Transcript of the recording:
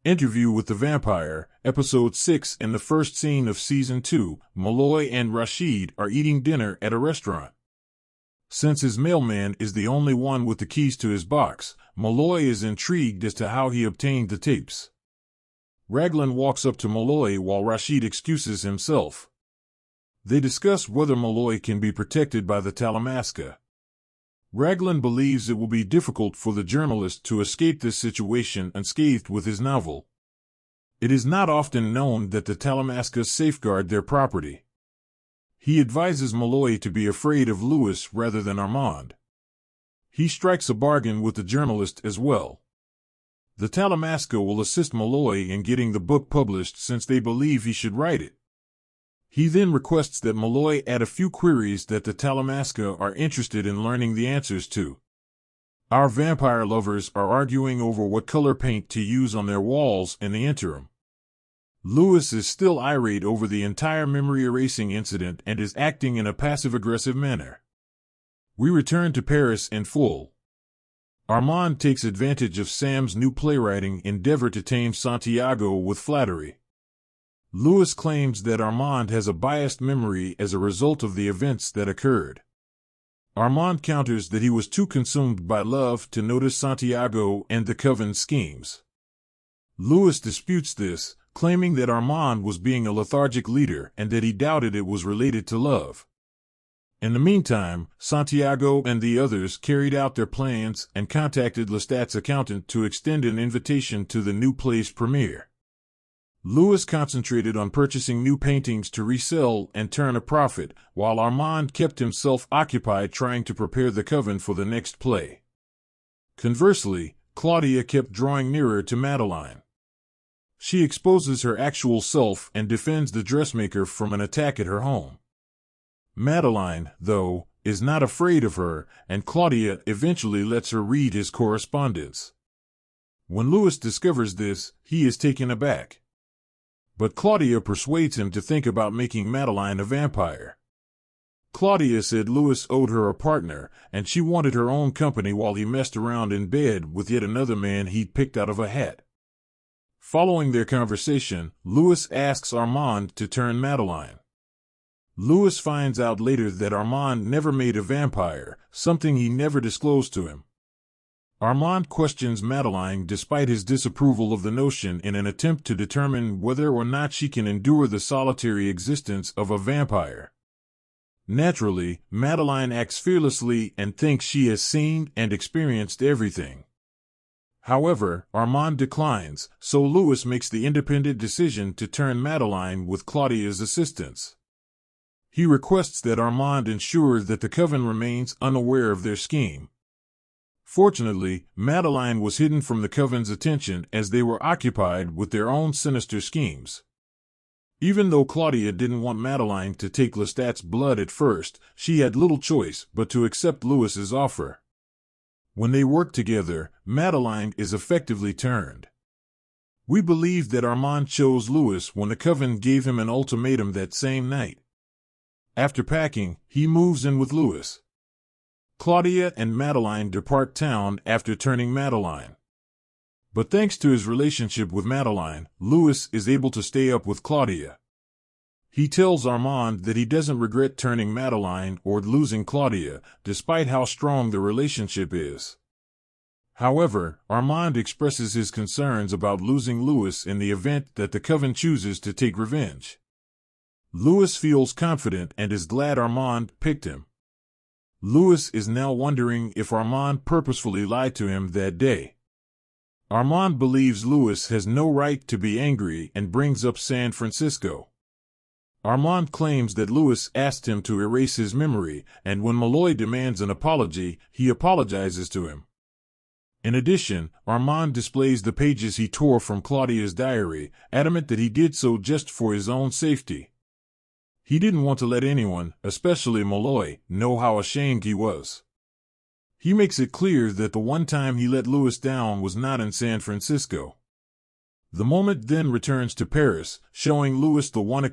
Interview with the Vampire, Episode 6. In the first scene of Season 2, Malloy and Rashid are eating dinner at a restaurant. Since his mailman is the only one with the keys to his box, Malloy is intrigued as to how he obtained the tapes. Raglan walks up to Malloy while Rashid excuses himself. They discuss whether Malloy can be protected by the Talamasca. Raglan believes it will be difficult for the journalist to escape this situation unscathed with his novel. It is not often known that the Talamasca safeguard their property. He advises Malloy to be afraid of Louis rather than Armand. He strikes a bargain with the journalist as well. The Talamasca will assist Malloy in getting the book published since they believe he should write it. He then requests that Malloy add a few queries that the Talamasca are interested in learning the answers to. Our vampire lovers are arguing over what color paint to use on their walls in the interim. Louis is still irate over the entire memory erasing incident and is acting in a passive-aggressive manner. We return to Paris in full. Armand takes advantage of Sam's new playwriting endeavor to tame Santiago with flattery. Louis claims that Armand has a biased memory as a result of the events that occurred. Armand counters that he was too consumed by love to notice Santiago and the Coven's schemes. Louis disputes this, claiming that Armand was being a lethargic leader and that he doubted it was related to love. In the meantime, Santiago and the others carried out their plans and contacted Lestat's accountant to extend an invitation to the new play's premiere. Louis concentrated on purchasing new paintings to resell and turn a profit, while Armand kept himself occupied trying to prepare the Coven for the next play. Conversely, Claudia kept drawing nearer to Madeline. She exposes her actual self and defends the dressmaker from an attack at her home. Madeline, though, is not afraid of her, and Claudia eventually lets her read his correspondence. When Louis discovers this, he is taken aback. But Claudia persuades him to think about making Madeline a vampire. Claudia said Louis owed her a partner, and she wanted her own company while he messed around in bed with yet another man he'd picked out of a hat. Following their conversation, Louis asks Armand to turn Madeline. Louis finds out later that Armand never made a vampire, something he never disclosed to him. Armand questions Madeline despite his disapproval of the notion in an attempt to determine whether or not she can endure the solitary existence of a vampire. Naturally, Madeline acts fearlessly and thinks she has seen and experienced everything. However, Armand declines, so Louis makes the independent decision to turn Madeline with Claudia's assistance. He requests that Armand ensure that the Coven remains unaware of their scheme. Fortunately, Madeline was hidden from the Coven's attention as they were occupied with their own sinister schemes. Even though Claudia didn't want Madeline to take Lestat's blood at first, she had little choice but to accept Louis's offer. When they work together, Madeline is effectively turned. We believe that Armand chose Louis when the Coven gave him an ultimatum that same night. After packing, he moves in with Louis. Claudia and Madeline depart town after turning Madeline. But thanks to his relationship with Madeline, Louis is able to stay up with Claudia. He tells Armand that he doesn't regret turning Madeline or losing Claudia, despite how strong the relationship is. However, Armand expresses his concerns about losing Louis in the event that the Coven chooses to take revenge. Louis feels confident and is glad Armand picked him. Louis is now wondering if Armand purposefully lied to him that day. Armand believes Louis has no right to be angry and brings up San Francisco. Armand claims that Louis asked him to erase his memory, and when Malloy demands an apology, he apologizes to him. In addition, Armand displays the pages he tore from Claudia's diary, adamant that he did so just for his own safety. He didn't want to let anyone, especially Malloy, know how ashamed he was. He makes it clear that the one time he let Louis down was not in San Francisco. The moment then returns to Paris, showing Louis the one